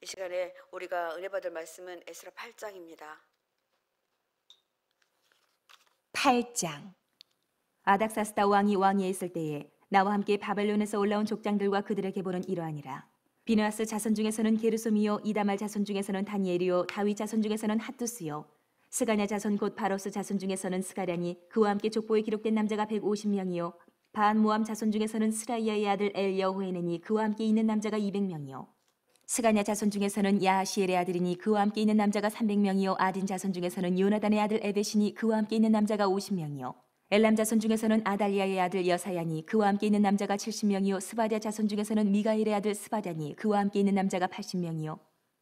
이 시간에 우리가 은혜 받을 말씀은 에스라 8장입니다. 8장. 아닥사스다 왕이 왕위에 있을 때에 나와 함께 바벨론에서 올라온 족장들과 그들의 계보는 이러하니라. 비느하스 자손 중에서는 게르솜이요, 이다말 자손 중에서는 다니엘이요, 다윗 자손 중에서는 핫두스요, 스가냐 자손 곧 바로스 자손 중에서는 스가랴니 그와 함께 족보에 기록된 남자가 150명이요, 바한 모암 자손 중에서는 스라이아의 아들 엘여호에네니 그와 함께 있는 남자가 200명이요, 스가냐 자손 중에서는 야하시엘의 아들이니 그와 함께 있는 남자가 300명이요, 아딘 자손 중에서는 요나단의 아들 에벳이니 그와 함께 있는 남자가 50명이요, 엘람 자손 중에서는 아달리아의 아들 여사야니 그와 함께 있는 남자가 70명이요, 스바랴 자손 중에서는 미가엘의 아들 스바랴니 그와 함께 있는 남자가 80명이요,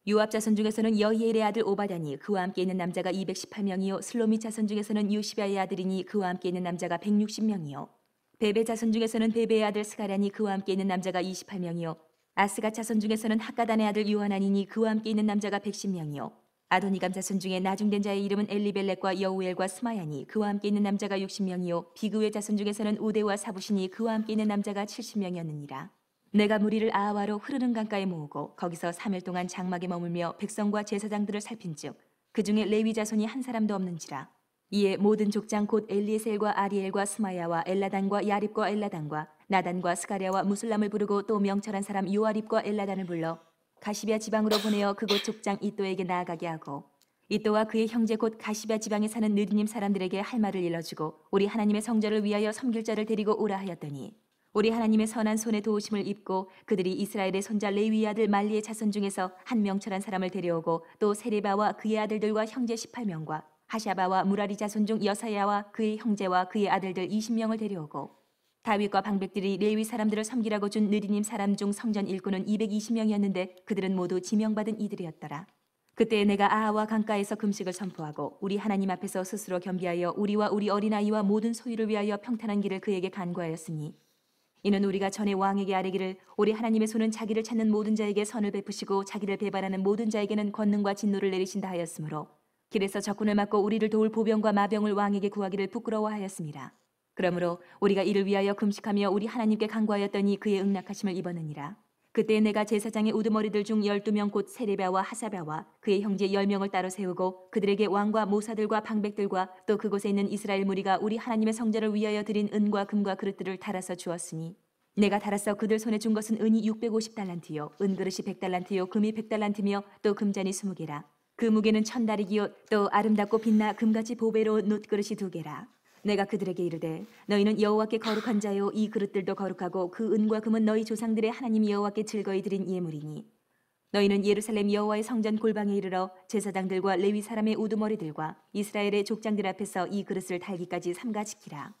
요압 자손 중에서는 여히엘의 아들 오바다니 그와 함께 있는 남자가 218명이요, 슬로미 자손 중에서는 요시바의 아들이니 그와 함께 있는 남자가 160명이요, 베베 자손 중에서는 베베의 아들 스가랴니 그와 함께 있는 남자가 28명이요, 아스가 자손 중에서는 학가단의 아들 요하나니니 그와 함께 있는 남자가 110명이요, 아도니감 자손 중에 나중된 자의 이름은 엘리벨렉과 여우엘과 스마야니 그와 함께 있는 남자가 60명이요, 비그의 자손 중에서는 우데와 사부시니 그와 함께 있는 남자가 70명이었느니라. 내가 무리를 아하와로 흐르는 강가에 모으고 거기서 3일 동안 장막에 머물며 백성과 제사장들을 살핀즉 그 중에 레위 자손이 한 사람도 없는지라. 이에 모든 족장 곧 엘리에셀과 아리엘과 스마야와 엘라단과 야립과 엘라단과 나단과 스가랴와 무술람을 부르고 또 명철한 사람 요아립과 엘라단을 불러 가시비아 지방으로 보내어 그곳 족장 이또에게 나아가게 하고, 이또와 그의 형제 곧 가시비아 지방에 사는 느디님 사람들에게 할 말을 일러주고 우리 하나님의 성전을 위하여 섬길 자를 데리고 오라 하였더니, 우리 하나님의 선한 손에 도우심을 입고 그들이 이스라엘의 손자 레위의 아들 말리의 자손 중에서 한 명철한 사람을 데려오고 또 세레바와 그의 아들들과 형제 18명과 하샤바와 무라리 자손 중 여사야와 그의 형제와 그의 아들들 20명을 데려오고, 다윗과 방백들이 레위 사람들을 섬기라고 준 느디님 사람 중 성전 일꾼은 220명이었는데 그들은 모두 지명받은 이들이었더라. 그때 내가 아하와 강가에서 금식을 선포하고 우리 하나님 앞에서 스스로 겸비하여 우리와 우리 어린아이와 모든 소유를 위하여 평탄한 길을 그에게 간구하였으니, 이는 우리가 전에 왕에게 아뢰기를 우리 하나님의 손은 자기를 찾는 모든 자에게 선을 베푸시고 자기를 배반하는 모든 자에게는 권능과 진노를 내리신다 하였으므로 길에서 적군을 막고 우리를 도울 보병과 마병을 왕에게 구하기를 부끄러워하였습니다. 그러므로 우리가 이를 위하여 금식하며 우리 하나님께 간구하였더니 그의 응낙하심을 입었느니라. 그때 내가 제사장의 우두머리들 중 12명 곧 세레바와 하사바와 그의 형제 10명을 따로 세우고 그들에게 왕과 모사들과 방백들과 또 그곳에 있는 이스라엘 무리가 우리 하나님의 성전을 위하여 드린 은과 금과 그릇들을 달아서 주었으니, 내가 달아서 그들 손에 준 것은 은이 650달란트요 은그릇이 100달란트요 금이 100달란트며 또 금잔이 20개라. 그 무게는 1000다릭이요 또 아름답고 빛나 금같이 보배로운 놋그릇이 2개라. 내가 그들에게 이르되 너희는 여호와께 거룩한 자요 이 그릇들도 거룩하고 그 은과 금은 너희 조상들의 하나님 여호와께 즐거이 드린 예물이니, 너희는 예루살렘 여호와의 성전 골방에 이르러 제사장들과 레위 사람의 우두머리들과 이스라엘의 족장들 앞에서 이 그릇을 달기까지 삼가 지키라.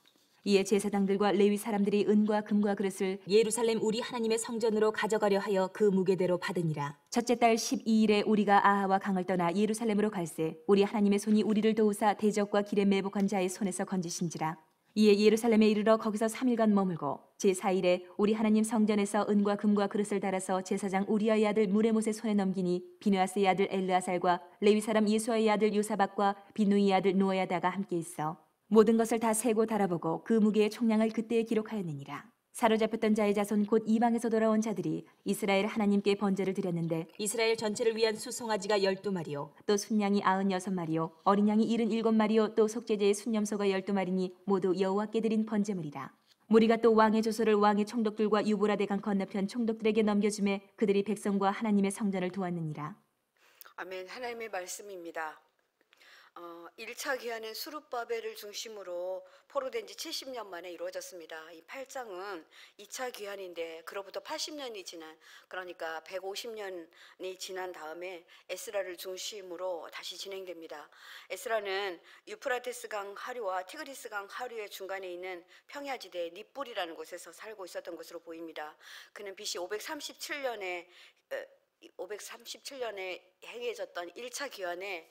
이에 제사장들과 레위 사람들이 은과 금과 그릇을 예루살렘 우리 하나님의 성전으로 가져가려 하여 그 무게대로 받으니라. 첫째 달 12일에 우리가 아하와 강을 떠나 예루살렘으로 갈새 우리 하나님의 손이 우리를 도우사 대적과 길에 매복한 자의 손에서 건지신지라. 이에 예루살렘에 이르러 거기서 3일간 머물고 제4일에 우리 하나님 성전에서 은과 금과 그릇을 달아서 제사장 우리아의 아들 무레못의 손에 넘기니, 비느하스의 아들 엘르아살과 레위 사람 예수아의 아들 요사박과 비누이의 아들 노야다가 함께 있어 모든 것을 다 세고 달아보고 그 무게의 총량을 그때에 기록하였느니라. 사로잡혔던 자의 자손 곧 이방에서 돌아온 자들이 이스라엘 하나님께 번제를 드렸는데, 이스라엘 전체를 위한 수송아지가 12마리요 또 순양이 96마리요 어린 양이 77마리요 또 속죄제의 순염소가 12마리니 모두 여호와께 드린 번제물이라. 무리가 또 왕의 조서를 왕의 총독들과 유브라데 강 건너편 총독들에게 넘겨주매 그들이 백성과 하나님의 성전을 도왔느니라. 아멘. 하나님의 말씀입니다. 1차 기한은 수룹바벨을 중심으로 포로된 지 70년 만에 이루어졌습니다. 이 8장은 2차 기한인데 그로부터 80년이 지난, 그러니까 150년이 지난 다음에 에스라를 중심으로 다시 진행됩니다. 에스라는 유프라테스 강 하류와 티그리스 강 하류의 중간에 있는 평야지대 닛불이라는 곳에서 살고 있었던 것으로 보입니다. 그는 BC 537년에 행해졌던 1차 기한에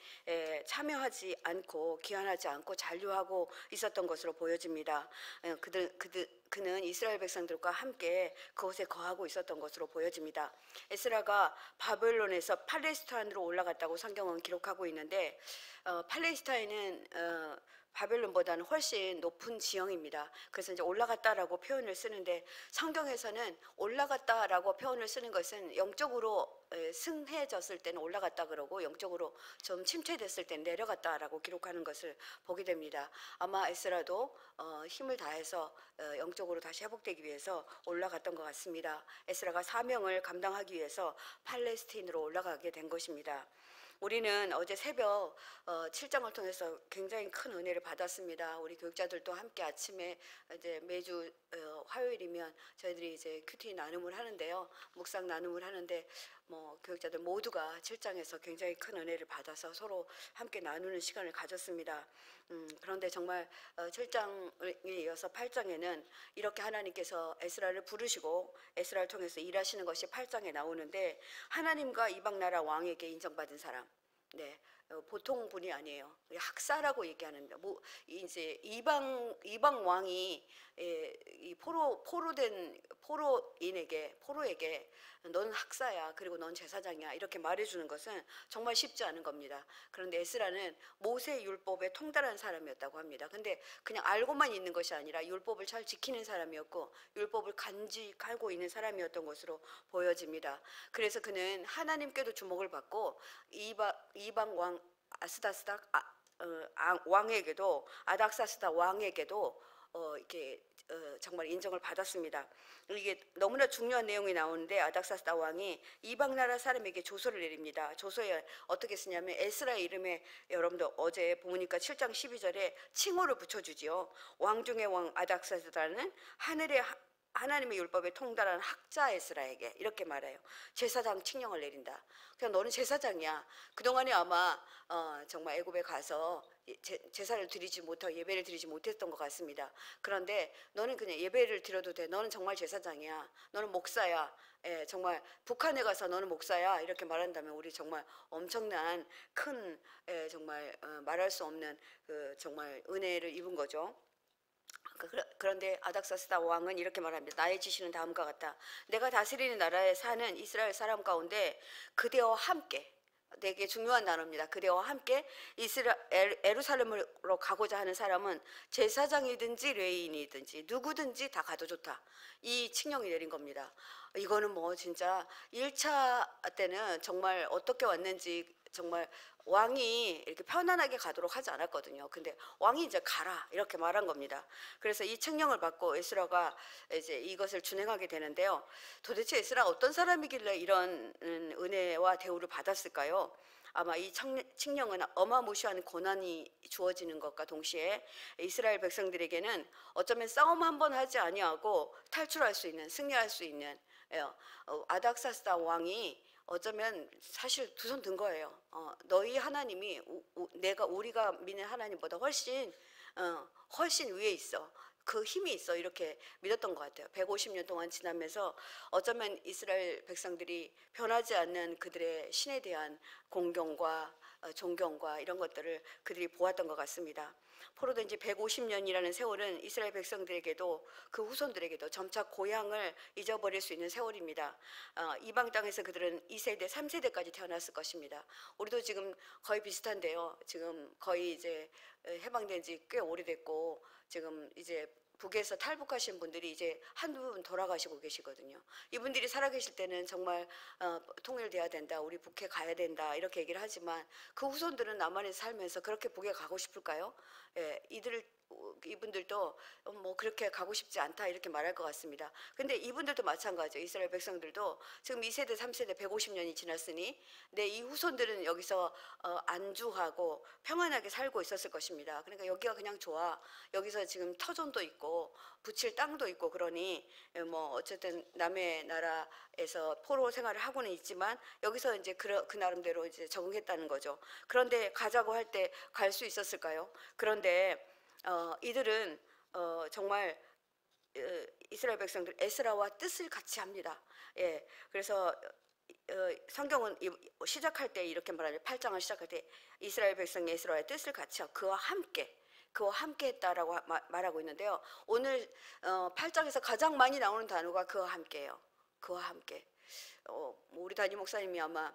참여하지 않고 기한하지 않고 잔류하고 있었던 것으로 보여집니다. 그는 이스라엘 백성들과 함께 그곳에 거하고 있었던 것으로 보여집니다. 에스라가 바벨론에서 팔레스타인으로 올라갔다고 성경은 기록하고 있는데, 팔레스타인은 바벨론보다는 훨씬 높은 지형입니다. 그래서 이제 올라갔다라고 표현을 쓰는데 성경에서는 올라갔다라고 표현을 쓰는 것은 영적으로 승해졌을 때는 올라갔다 그러고 영적으로 좀 침체됐을 때는 내려갔다라고 기록하는 것을 보게 됩니다. 아마 에스라도 힘을 다해서 영적으로 다시 회복되기 위해서 올라갔던 것 같습니다. 에스라가 사명을 감당하기 위해서 팔레스틴으로 올라가게 된 것입니다. 우리는 어제 새벽 7장을 통해서 굉장히 큰 은혜를 받았습니다. 우리 교육자들도 함께 아침에 이제 매주 화요일이면 저희들이 이제 큐티 나눔을 하는데요. 묵상 나눔을 하는데 뭐 교육자들 모두가 7장에서 굉장히 큰 은혜를 받아서 서로 함께 나누는 시간을 가졌습니다. 그런데 정말 7장에 이어서 8장에는 이렇게 하나님께서 에스라를 부르시고 에스라를 통해서 일하시는 것이 8장에 나오는데 하나님과 이방 나라 왕에게 인정받은 사람, 네, 보통 분이 아니에요. 학사라고 얘기하는데, 뭐 이제 이방 왕이 이 포로에게 넌 학사야, 그리고 넌 제사장이야 이렇게 말해주는 것은 정말 쉽지 않은 겁니다. 그런데 에스라는 모세 율법에 통달한 사람이었다고 합니다. 근데 그냥 알고만 있는 것이 아니라 율법을 잘 지키는 사람이었고 율법을 간직하고 있는 사람이었던 것으로 보여집니다. 그래서 그는 하나님께도 주목을 받고 이방 왕 왕에게도 아닥사스다 왕에게도 이렇게 정말 인정을 받았습니다. 이게 너무나 중요한 내용이 나오는데 아닥사스다 왕이 이방 나라 사람에게 조서를 내립니다. 조서에 어떻게 쓰냐면 에스라의 이름에 여러분들 어제 보니까 7장 12절에 칭호를 붙여주지요. 왕 중의 왕 아닥사스다는 하나님의 율법에 통달한 학자 에스라에게 이렇게 말해요. 제사장 칙령을 내린다. 그냥 너는 제사장이야. 그동안에 아마 정말 애굽에 가서 제사를 드리지 못하고 예배를 드리지 못했던 것 같습니다. 그런데 너는 그냥 예배를 드려도 돼. 너는 정말 제사장이야. 너는 목사야. 정말 북한에 가서 너는 목사야. 이렇게 말한다면 우리 정말 엄청난 큰 정말 말할 수 없는 그 정말 은혜를 입은 거죠. 그런데 아닥사스다 왕은 이렇게 말합니다. 나의 지시는 다음과 같다. 내가 다스리는 나라에 사는 이스라엘 사람 가운데 그대와 함께, 되게 중요한 단어입니다. 그대와 함께 에루살렘으로 가고자 하는 사람은 제사장이든지 레위인이든지 누구든지 다 가도 좋다. 이 칙령이 내린 겁니다. 이거는 뭐 진짜 1차 때는 정말 어떻게 왔는지 정말 왕이 이렇게 편안하게 가도록 하지 않았거든요. 근데 왕이 이제 가라 이렇게 말한 겁니다. 그래서 이 칙령을 받고 에스라가 이제 이것을 준행하게 되는데요. 도대체 에스라가 어떤 사람이길래 이런 은혜와 대우를 받았을까요? 아마 이 칙령은 어마무시한 고난이 주어지는 것과 동시에 이스라엘 백성들에게는 어쩌면 싸움 한번 하지 아니하고 탈출할 수 있는, 승리할 수 있는 아닥사스다 왕이 어쩌면 사실 두 손 든 거예요. 너희 하나님이 우리가 믿는 하나님보다 훨씬 위에 있어. 그 힘이 있어. 이렇게 믿었던 것 같아요. 150년 동안 지나면서 어쩌면 이스라엘 백성들이 변하지 않는 그들의 신에 대한 공경과 존경과 이런 것들을 그들이 보았던 것 같습니다. 포로된 지 150년이라는 세월은 이스라엘 백성들에게도 그 후손들에게도 점차 고향을 잊어버릴 수 있는 세월입니다. 이방 땅에서 그들은 2세대, 3세대까지 태어났을 것입니다. 우리도 지금 거의 비슷한데요. 지금 거의 이제 해방된 지 꽤 오래됐고 지금 이제 북에서 탈북하신 분들이 이제 한두 분 돌아가시고 계시거든요. 이분들이 살아계실 때는 정말 통일돼야 된다, 우리 북에 가야 된다 이렇게 얘기를 하지만 그 후손들은 남한에 살면서 그렇게 북에 가고 싶을까요? 이분들도 뭐 그렇게 가고 싶지 않다 이렇게 말할 것 같습니다. 근데 이분들도 마찬가지예요. 이스라엘 백성들도 지금 2세대, 3세대 150년이 지났으니 이 후손들은 여기서 안주하고 평안하게 살고 있었을 것입니다. 그러니까 여기가 그냥 좋아. 여기서 지금 터전도 있고 붙일 땅도 있고 그러니 뭐 어쨌든 남의 나라에서 포로 생활을 하고는 있지만 여기서 이제 그 나름대로 이제 적응했다는 거죠. 그런데 가자고 할 때 갈 수 있었을까요? 그런데 이들은 정말 이스라엘 백성들 에스라와 뜻을 같이 합니다. 그래서 성경은 시작할 때 이렇게 말하죠. 8장을 시작할 때 이스라엘 백성이 에스라와의 뜻을 같이 하고 그와 함께 했다라고 말하고 있는데요. 오늘 8장에서 가장 많이 나오는 단어가 그와 함께예요. 그와 함께. 우리 담임 목사님이 아마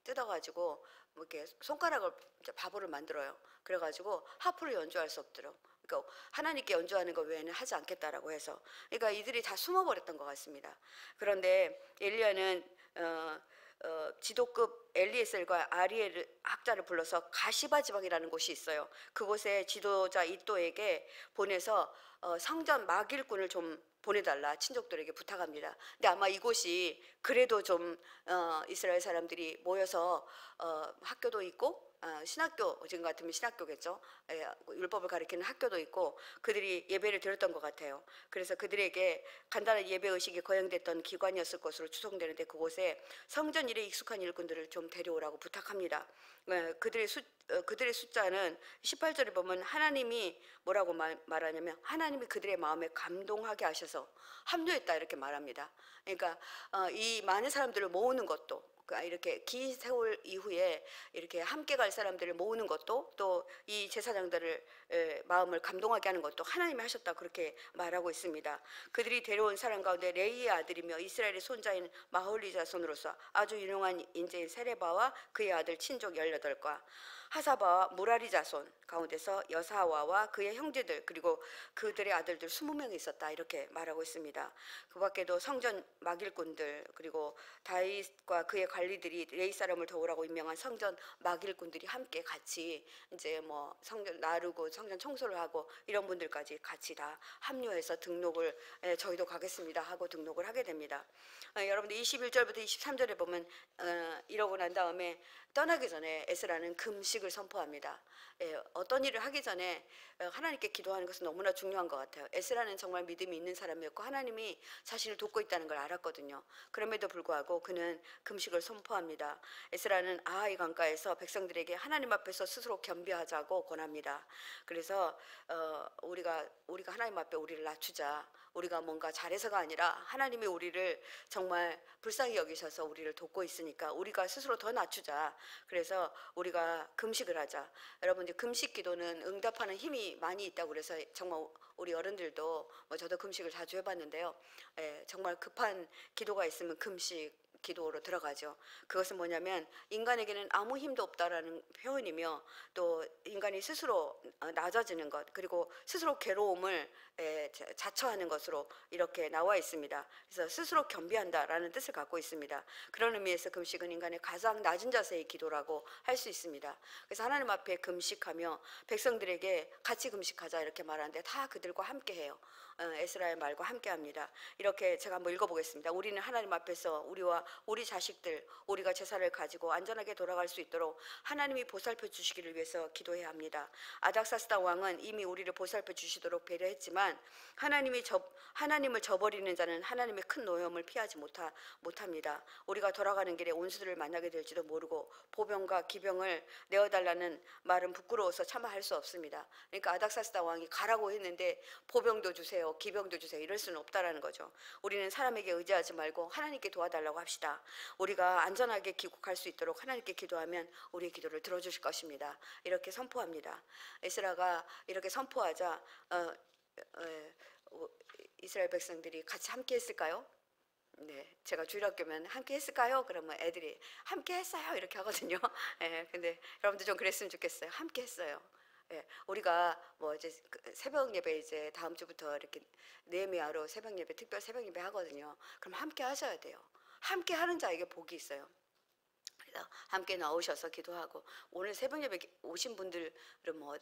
뜯어가지고 뭐 이렇게 손가락을 이제 바보를 만들어요. 그래가지고 하프를 연주할 수 없도록. 그러니까 하나님께 연주하는 것 외에는 하지 않겠다라고 해서. 그러니까 이들이 다 숨어버렸던 것 같습니다. 그런데 엘리야는 지도급 엘리에셀과 아리엘 학자를 불러서 가시바 지방이라는 곳이 있어요. 그곳에 지도자 이또에게 보내서 성전 막일꾼을 좀 보내달라 친족들에게 부탁합니다. 근데 아마 이곳이 그래도 좀 이스라엘 사람들이 모여서 학교도 있고 신학교 지금 같으면 신학교겠죠. 율법을 가리키는 학교도 있고 그들이 예배를 드렸던 것 같아요. 그래서 그들에게 간단한 예배 의식이 거행됐던 기관이었을 것으로 추정되는데 그곳에 성전 일에 익숙한 일꾼들을 좀 데려오라고 부탁합니다. 그들의 숫자는 18절에 보면 하나님이 뭐라고 말하냐면 하나님이 그들의 마음에 감동하게 하셔서 합류했다 이렇게 말합니다. 그러니까 이 많은 사람들을 모으는 것도 이렇게 긴 세월 이후에 이렇게 함께 갈 사람들을 모으는 것도 또 이 제사장들을 마음을 감동하게 하는 것도 하나님이 하셨다 그렇게 말하고 있습니다. 그들이 데려온 사람 가운데 레이의 아들이며 이스라엘의 손자인 마홀리 자손으로서 아주 유능한 인재인 세레바와 그의 아들 친족 18과 하사바와 무라리 자손 가운데서 여사와와 그의 형제들 그리고 그들의 아들들 20명이 있었다 이렇게 말하고 있습니다. 그 밖에도 성전 막일꾼들 그리고 다윗과 그의 관리들이 레이 사람을 도우라고 임명한 성전 막일꾼들이 함께 같이 이제 뭐 성전 나르고 성전 청소를 하고 이런 분들까지 같이 다 합류해서 등록을 저희도 가겠습니다 하고 등록을 하게 됩니다. 여러분들 21절부터 23절에 보면 이러고 난 다음에 떠나기 전에 에스라는 금식을 선포합니다. 어떤 일을 하기 전에 하나님께 기도하는 것은 너무나 중요한 것 같아요. 에스라는 정말 믿음이 있는 사람이었고 하나님이 자신을 돕고 있다는 걸 알았거든요. 그럼에도 불구하고 그는 금식을 선포합니다. 에스라는 아하이 강가에서 백성들에게 하나님 앞에서 스스로 겸비하자고 권합니다. 그래서 우리가 하나님 앞에 우리를 낮추자. 우리가 뭔가 잘해서가 아니라 하나님이 우리를 정말 불쌍히 여기셔서 우리를 돕고 있으니까 우리가 스스로 더 낮추자. 그래서 우리가 금식을 하자. 여러분 이제 금식 기도는 응답하는 힘이 많이 있다고 그래서 정말 우리 어른들도 뭐 저도 금식을 자주 해봤는데요. 정말 급한 기도가 있으면 금식 기도로 들어가죠. 그것은 뭐냐면 인간에게는 아무 힘도 없다라는 표현이며 또 인간이 스스로 낮아지는 것 그리고 스스로 괴로움을 자처하는 것으로 이렇게 나와 있습니다. 그래서 스스로 겸비한다라는 뜻을 갖고 있습니다. 그런 의미에서 금식은 인간의 가장 낮은 자세의 기도라고 할 수 있습니다. 그래서 하나님 앞에 금식하며 백성들에게 같이 금식하자 이렇게 말하는데 다 그들과 함께 해요. 에스라의 말과 함께합니다. 이렇게 제가 한번 읽어보겠습니다. 우리는 하나님 앞에서 우리와 우리 자식들, 우리가 제사를 가지고 안전하게 돌아갈 수 있도록 하나님이 보살펴 주시기를 위해서 기도해야 합니다. 아닥사스다 왕은 이미 우리를 보살펴 주시도록 배려했지만 하나님을 저버리는 자는 하나님의 큰 노염을 피하지 못합니다. 우리가 돌아가는 길에 온수들을 만나게 될지도 모르고 보병과 기병을 내어달라는 말은 부끄러워서 차마 할 수 없습니다. 그러니까 아닥사스다 왕이 가라고 했는데 보병도 주세요, 기병도 주세요 이럴 수는 없다라는 거죠. 우리는 사람에게 의지하지 말고 하나님께 도와달라고 합시다. 우리가 안전하게 귀국할 수 있도록 하나님께 기도하면 우리의 기도를 들어주실 것입니다. 이렇게 선포합니다. 에스라가 이렇게 선포하자 이스라엘 백성들이 같이 함께 했을까요? 네, 제가 주일학교면 함께 했을까요? 그러면 애들이 함께 했어요 이렇게 하거든요. 근데 여러분들 좀 그랬으면 좋겠어요. 함께 했어요. 우리가 뭐 이제 새벽 예배 이제 다음 주부터 이렇게 네미아로 새벽 예배 특별 새벽 예배 하거든요. 그럼 함께 하셔야 돼요. 함께 하는 자에게 복이 있어요. 그래서 함께 나오셔서 기도하고 오늘 새벽 예배 오신 분들은 뭐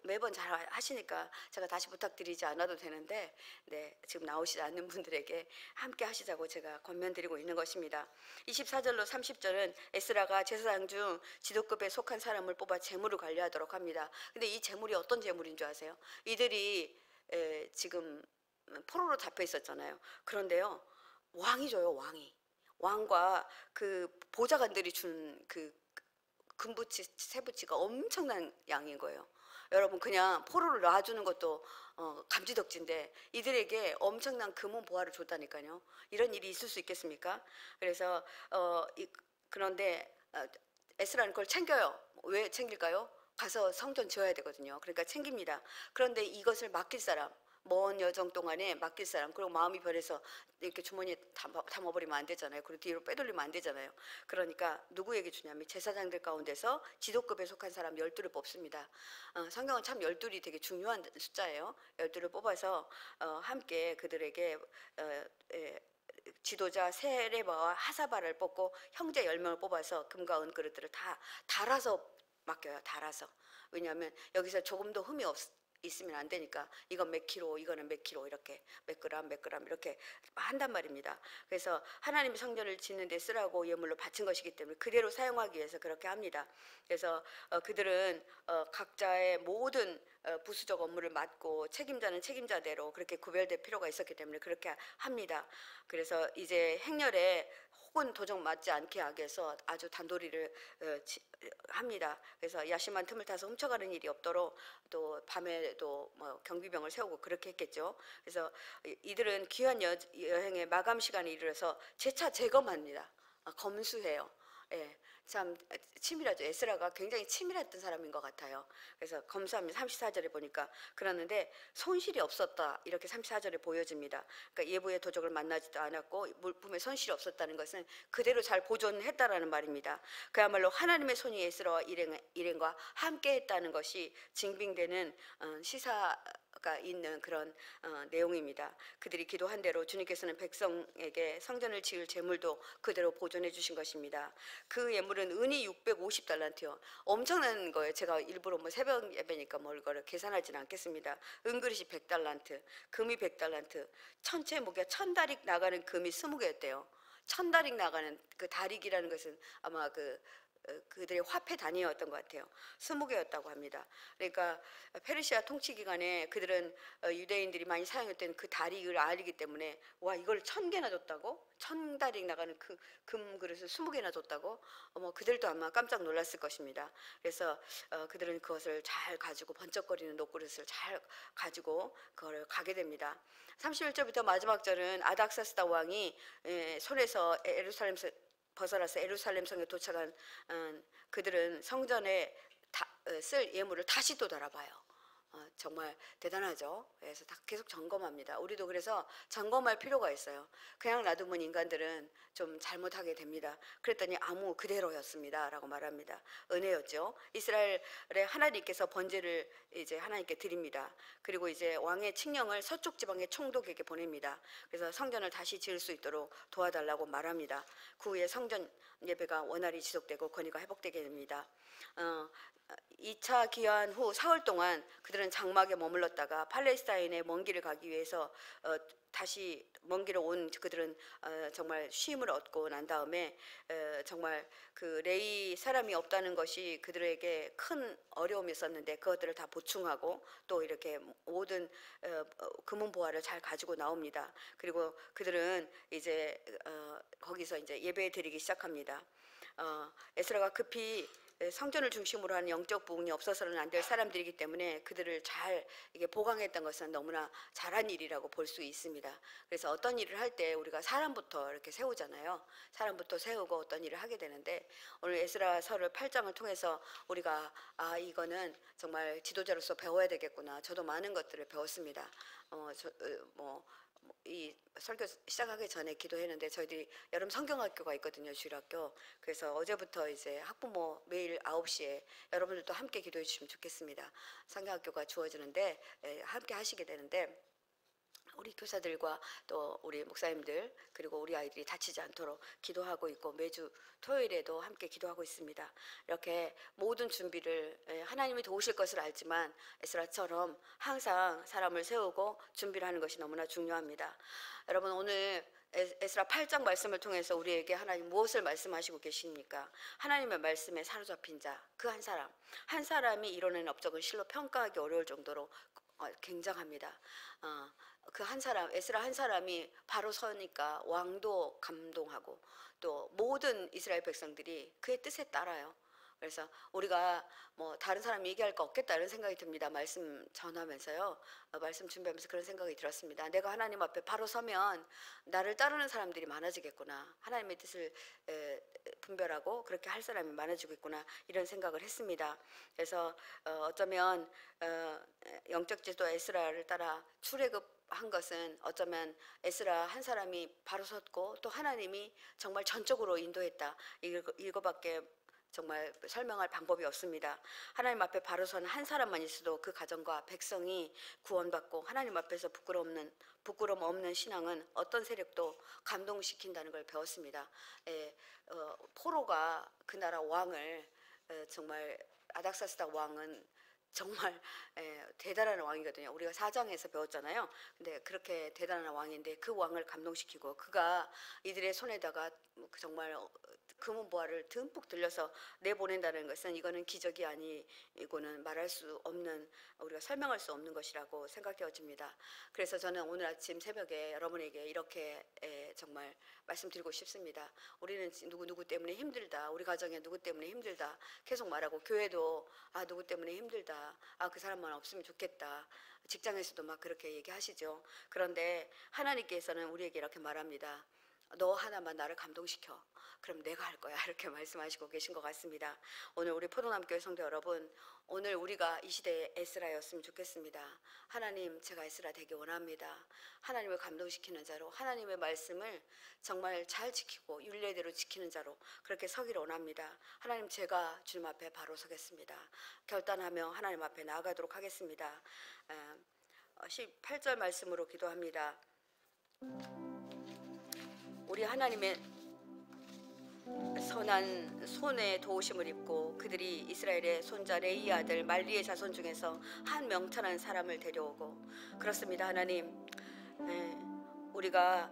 매번 잘 하시니까 제가 다시 부탁드리지 않아도 되는데 네, 지금 나오시지 않는 분들에게 함께 하시자고 제가 권면드리고 있는 것입니다. 24절로 30절은 에스라가 제사장 중 지도급에 속한 사람을 뽑아 재물을 관리하도록 합니다. 근데 이 재물이 어떤 재물인 줄 아세요? 이들이 지금 포로로 잡혀 있었잖아요. 그런데요 왕이 줘요. 왕과 그 보좌관들이 준 그 금부치, 세부치가 엄청난 양인 거예요. 여러분 그냥 포로를 놔주는 것도 감지덕지인데 이들에게 엄청난 금은 보화를 줬다니까요. 이런 일이 있을 수 있겠습니까? 그래서 그런데 에스라는 그걸 챙겨요. 왜 챙길까요? 가서 성전 지어야 되거든요. 그러니까 챙깁니다. 그런데 이것을 맡길 사람 먼 여정 동안에 맡길 사람, 그리고 마음이 변해서 이렇게 주머니에 담아버리면 안 되잖아요. 그리고 뒤로 빼돌리면 안 되잖아요. 그러니까 누구에게 주냐면 제사장들 가운데서 지도급에 속한 사람 12를 뽑습니다. 성경은 참 12이 되게 중요한 숫자예요. 12를 뽑아서 함께 그들에게 예, 지도자 세레바와 하사바를 뽑고 형제 10명을 뽑아서 금과 은 그릇들을 다 달아서 맡겨요. 달아서. 왜냐하면 여기서 조금도 흠이 있으면 안 되니까 이건 몇 킬로, 이거는 몇 킬로, 이렇게 몇 그램 이렇게 한단 말입니다. 그래서 하나님의 성전을 짓는 데 쓰라고 예물로 바친 것이기 때문에 그대로 사용하기 위해서 그렇게 합니다. 그래서 그들은 각자의 모든 부수적 업무를 맡고 책임자는 책임자대로 그렇게 구별될 필요가 있었기 때문에 그렇게 합니다. 그래서 이제 행렬에 혹은 도적 맞지 않게 하기 위해서 아주 단도리를 합니다. 그래서 야심한 틈을 타서 훔쳐가는 일이 없도록 또 밤에도 뭐 경비병을 세우고 그렇게 했겠죠. 그래서 이들은 귀한 여행의 마감 시간에 이르러서 재차 재검합니다. 검수해요. 예, 참 치밀하죠. 에스라가 굉장히 치밀했던 사람인 것 같아요. 그래서 검수하면 34절에 보니까 그러는데 손실이 없었다 이렇게 34절에 보여집니다. 그러니까 예부의 도적을 만나지도 않았고 물품에 손실이 없었다는 것은 그대로 잘 보존했다라는 말입니다. 그야말로 하나님의 손이 에스라와 일행과 함께했다는 것이 증빙되는 시사가 있는 그런 내용입니다. 그들이 기도한 대로 주님께서는 백성에게 성전을 지을 재물도 그대로 보존해 주신 것입니다. 그 예물은 은이 650달란트요. 엄청난 거예요. 제가 일부러 뭐 새벽 예배니까 뭘 거를 계산하지는 않겠습니다. 은그릇이 100달란트, 금이 100달란트, 천체 무게 1000다릭 나가는 금이 20개였대요. 1000다릭 나가는 그 다릭이라는 것은 아마 그들의 화폐 단위였던 것 같아요. 20개였다고 합니다. 그러니까 페르시아 통치 기간에 그들은 유대인들이 많이 사용했던 그 다릭을 알기 때문에 와 이걸 1000개나 줬다고? 1000다릭 나가는 그 금 그릇을 20개나 줬다고? 그들도 아마 깜짝 놀랐을 것입니다. 그래서 그들은 그것을 잘 가지고 번쩍거리는 녹그릇을 잘 가지고 그걸 가게 됩니다. 31절부터 마지막 절은 아닥사스다 왕이 손에서 예루살렘에서 벗어나서 예루살렘 성에 도착한 그들은 성전에 쓸 예물을 다시 또 달아봐요. 정말 대단하죠. 그래서 계속 점검합니다. 우리도 그래서 점검할 필요가 있어요. 그냥 놔두면 인간들은 좀 잘못하게 됩니다. 그랬더니 아무 그대로였습니다. 라고 말합니다. 은혜였죠. 이스라엘의 하나님께서 번제를 이제 하나님께 드립니다. 그리고 이제 왕의 칙령을 서쪽 지방의 총독에게 보냅니다. 그래서 성전을 다시 지을 수 있도록 도와달라고 말합니다. 그 후에 성전 예배가 원활히 지속되고 권위가 회복되게 됩니다. 2차 기한 후 사흘 동안 그들은 장막에 머물렀다가 팔레스타인의 먼 길을 가기 위해서 다시 먼 길을 온 그들은 정말 쉼을 얻고 난 다음에 정말 그 레위 사람이 없다는 것이 그들에게 큰 어려움이었었는데 그것들을 다 보충하고 또 이렇게 모든 금은 보화를 잘 가지고 나옵니다. 그리고 그들은 이제 거기서 이제 예배 드리기 시작합니다. 에스라가 급히 성전을 중심으로 하는 영적 부흥이 없어서는 안 될 사람들이기 때문에 그들을 잘 이게 보강했던 것은 너무나 잘한 일이라고 볼 수 있습니다. 그래서 어떤 일을 할 때 우리가 사람부터 이렇게 세우잖아요. 사람부터 세우고 어떤 일을 하게 되는데 오늘 에스라서를 8장을 통해서 우리가 이거는 정말 지도자로서 배워야 되겠구나. 저도 많은 것들을 배웠습니다. 이 설교 시작하기 전에 기도했는데 저희들이 여름 성경학교가 있거든요. 주일학교. 그래서 어제부터 이제 학부모 매일 9시에 여러분들도 함께 기도해 주시면 좋겠습니다. 성경학교가 주어지는데 함께 하시게 되는데 우리 교사들과 또 우리 목사님들 그리고 우리 아이들이 다치지 않도록 기도하고 있고 매주 토요일에도 함께 기도하고 있습니다. 이렇게 모든 준비를 하나님이 도우실 것을 알지만 에스라처럼 항상 사람을 세우고 준비를 하는 것이 너무나 중요합니다. 여러분 오늘 에스라 8장 말씀을 통해서 우리에게 하나님 무엇을 말씀하시고 계십니까? 하나님의 말씀에 사로잡힌 자 그 한 사람이 이뤄낸 업적은 실로 평가하기 어려울 정도로 굉장합니다. 그 한 사람 에스라 한 사람이 바로 서니까 왕도 감동하고 또 모든 이스라엘 백성들이 그의 뜻에 따라요. 그래서 우리가 뭐 다른 사람 얘기할 거 없겠다 이런 생각이 듭니다. 말씀 전하면서요. 말씀 준비하면서 그런 생각이 들었습니다. 내가 하나님 앞에 바로 서면 나를 따르는 사람들이 많아지겠구나. 하나님의 뜻을 분별하고 그렇게 할 사람이 많아지고 있구나. 이런 생각을 했습니다. 그래서 어쩌면 영적 지도 에스라를 따라 출애굽한 것은 어쩌면 에스라 한 사람이 바로 섰고 또 하나님이 정말 전적으로 인도했다. 이거밖에 정말 설명할 방법이 없습니다. 하나님 앞에 바로 선 한 사람만 있어도 그 가정과 백성이 구원받고 하나님 앞에서 부끄럼 없는 신앙은 어떤 세력도 감동시킨다는 걸 배웠습니다. 포로가 그 나라 왕을 정말 아닥사스다 왕은 정말 대단한 왕이거든요. 우리가 4장에서 배웠잖아요. 근데 그렇게 대단한 왕인데 그 왕을 감동시키고 그가 이들의 손에다가 정말 금은보화를 듬뿍 들려서 내보낸다는 것은 이거는 기적이 아니고는 말할 수 없는, 우리가 설명할 수 없는 것이라고 생각되어집니다. 그래서 저는 오늘 아침 새벽에 여러분에게 이렇게 정말 말씀드리고 싶습니다. 우리는 누구 때문에 힘들다, 우리 가정에 누구 때문에 힘들다 계속 말하고, 교회도 누구 때문에 힘들다, 그 사람만 없으면 좋겠다, 직장에서도 막 그렇게 얘기하시죠. 그런데 하나님께서는 우리에게 이렇게 말합니다. 너 하나만 나를 감동시켜, 그럼 내가 할 거야, 이렇게 말씀하시고 계신 것 같습니다. 오늘 우리 포도남교회 성도 여러분, 오늘 우리가 이 시대의 에스라였으면 좋겠습니다. 하나님, 제가 에스라 되기 원합니다. 하나님을 감동시키는 자로, 하나님의 말씀을 정말 잘 지키고 윤례대로 지키는 자로 그렇게 서기를 원합니다. 하나님, 제가 주님 앞에 바로 서겠습니다. 결단하며 하나님 앞에 나아가도록 하겠습니다. 18절 말씀으로 기도합니다. 우리 하나님의 선한 손에 도우심을 입고 그들이 이스라엘의 손자 레이의 아들 말리의 자손 중에서 한 명철한 사람을 데려오고, 그렇습니다. 하나님, 우리가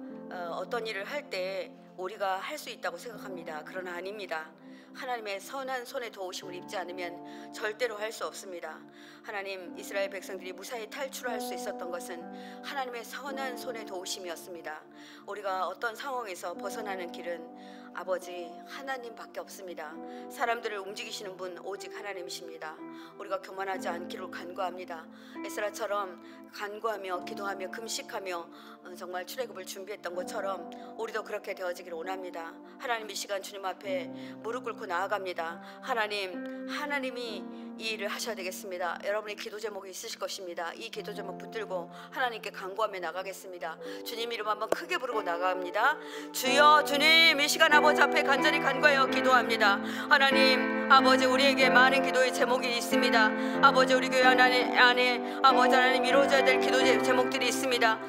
어떤 일을 할 때 우리가 할 수 있다고 생각합니다. 그러나 아닙니다. 하나님의 선한 손에 도우심을 입지 않으면 절대로 할 수 없습니다. 하나님, 이스라엘 백성들이 무사히 탈출할 수 있었던 것은 하나님의 선한 손에 도우심이었습니다. 우리가 어떤 상황에서 벗어나는 길은 아버지 하나님밖에 없습니다. 사람들을 움직이시는 분 오직 하나님이십니다. 우리가 교만하지 않기를 간구합니다. 에스라처럼 간구하며 기도하며 금식하며 정말 출애굽을 준비했던 것처럼 우리도 그렇게 되어지기를 원합니다. 하나님, 이 시간 주님 앞에 무릎 꿇고 나아갑니다. 하나님이 이 일을 하셔야 되겠습니다. 여러분의 기도 제목이 있으실 것입니다. 이 기도 제목 붙들고 하나님께 간구하며 나가겠습니다. 주님 이름 한번 크게 부르고 나갑니다. 주여, 주님, 이 시간 아버지 앞에 간절히 간구하여 기도합니다. 하나님, 아버지, 우리에게 많은 기도의 제목이 있습니다. 아버지, 우리 교회 안에 아버지 하나님 이루어져야 될 기도 제목들이 있습니다.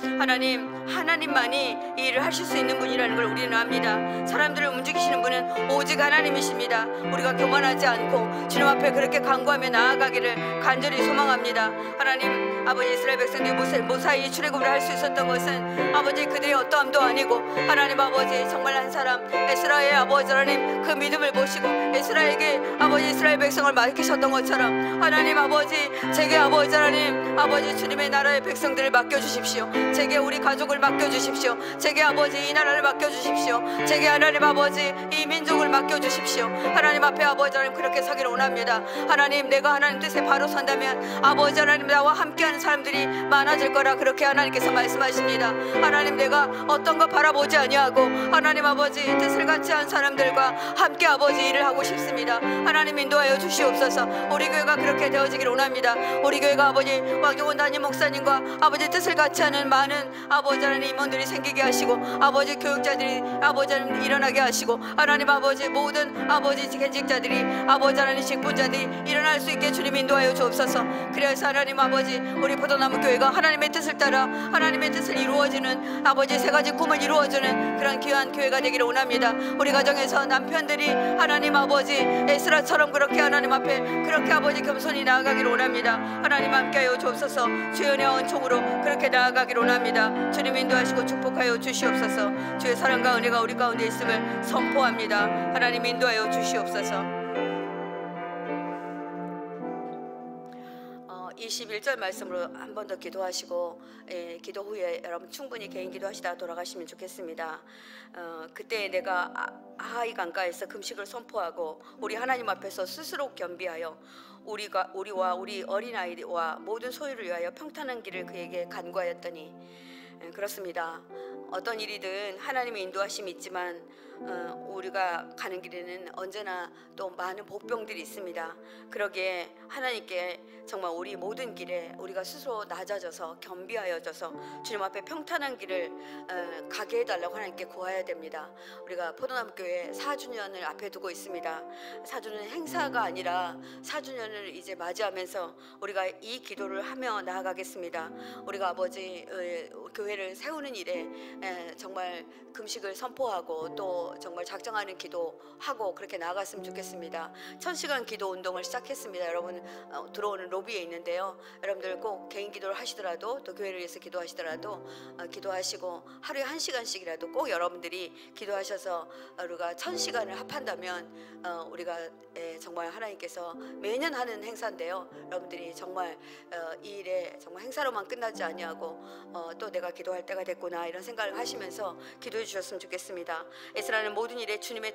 하나님만이 이 일을 하실 수 있는 분이라는 걸 우리는 압니다. 사람들을 움직이시는 분은 오직 하나님이십니다. 우리가 교만하지 않고 주님 앞에 그렇게 간구하며 나아가기를 간절히 소망합니다. 하나님, 아버지, 이스라엘 백성들이 무사히 출애굽을 할 수 있었던 것은 아버지 그들의 어떠함도 아니고, 하나님 아버지, 정말 한 사람 에스라의 아버지 하나님 그 믿음을 보시고 에스라에게 아버지 이스라엘 백성을 맡기셨던 것처럼, 하나님 아버지, 제게 아버지 하나님 아버지 주님의 나라의 백성들을 맡겨주십시오. 제게 우리 가족을 맡겨주십시오. 제게 아버지 이 나라를 맡겨주십시오. 제게 하나님 아버지 이 민족을 맡겨주십시오. 하나님 앞에 아버지 하나님 그렇게 서기를 원합니다. 하나님, 내가 하나님 뜻에 바로 선다면 아버지 하나님 나와 함께하는 사람들이 많아질 거라 그렇게 하나님께서 말씀하십니다. 하나님, 내가 어떤 거 바라보지 아니하고 하나님 아버지 뜻을 같이 한 사람들과 함께 아버지 일을 하고 싶습니다. 하나님, 인도하여 주시옵소서. 우리 교회가 그렇게 되어지기를 원합니다. 우리 교회가 아버지 왕경원 담임 목사님과 아버지 뜻을 같이 하는 많은 아버지 하나님 임원들이 생기게 하시고, 아버지 교육자들이 아버지 하나님 일어나게 하시고, 하나님 아버지 모든 아버지 견직자들이 아버지 하나님 직분자들이 일어날 수 있게 주님 인도하여 주옵소서. 그래서 하나님 아버지, 우리 포도나무 교회가 하나님의 뜻을 따라 하나님의 뜻을 이루어주는 아버지 세 가지 꿈을 이루어주는 그런 귀한 교회가 되기를 원합니다. 우리 가정에서 남편들이 하나님 아버지 에스라처럼 그렇게 하나님 앞에 그렇게 아버지 겸손히 나아가기를 원합니다. 하나님 함께하여 주옵소서. 주연의 은총으로 그렇게 나아가기를 원합니다. 주님 인도하시고 축복하여 주시옵소서. 주의 사랑과 은혜가 우리 가운데 있음을 선포합니다. 하나님 인도하여 주시옵소서. 21절 말씀으로 한 번 더 기도하시고 기도 후에 여러분 충분히 개인 기도하시다 돌아가시면 좋겠습니다. 그때 내가 아하이 강가에서 금식을 선포하고 우리 하나님 앞에서 스스로 겸비하여 우리와 우리 어린아이와 모든 소유를 위하여 평탄한 길을 그에게 간구하였더니 그렇습니다. 어떤 일이든 하나님의 인도하심이 있지만 우리가 가는 길에는 언제나 또 많은 복병들이 있습니다. 그러기에 하나님께 정말 우리 모든 길에 우리가 스스로 낮아져서 겸비하여져서 주님 앞에 평탄한 길을 가게 해달라고 하나님께 구해야 됩니다. 우리가 포도나무 교회 4주년을 앞에 두고 있습니다. 4주년 행사가 아니라 4주년을 이제 맞이하면서 우리가 이 기도를 하며 나아가겠습니다. 우리가 아버지 교회를 세우는 일에 정말 금식을 선포하고 또 정말 작정하는 기도하고 그렇게 나아갔으면 좋겠습니다. 1000시간 기도 운동을 시작했습니다. 여러분 들어오는 로비에 있는데요. 여러분들 꼭 개인 기도를 하시더라도 또 교회를 위해서 기도하시더라도 기도하시고 하루에 1시간씩이라도 꼭 여러분들이 기도하셔서 우리가 1000시간을 합한다면 우리가 정말 하나님께서 매년 하는 행사인데요. 여러분들이 정말 이 일에 정말 행사로만 끝나지 아니하고 또 내가 기도할 때가 됐구나 이런 생각을 하시면서 기도해 주셨으면 좋겠습니다. 에스라는 모든 일에 주님의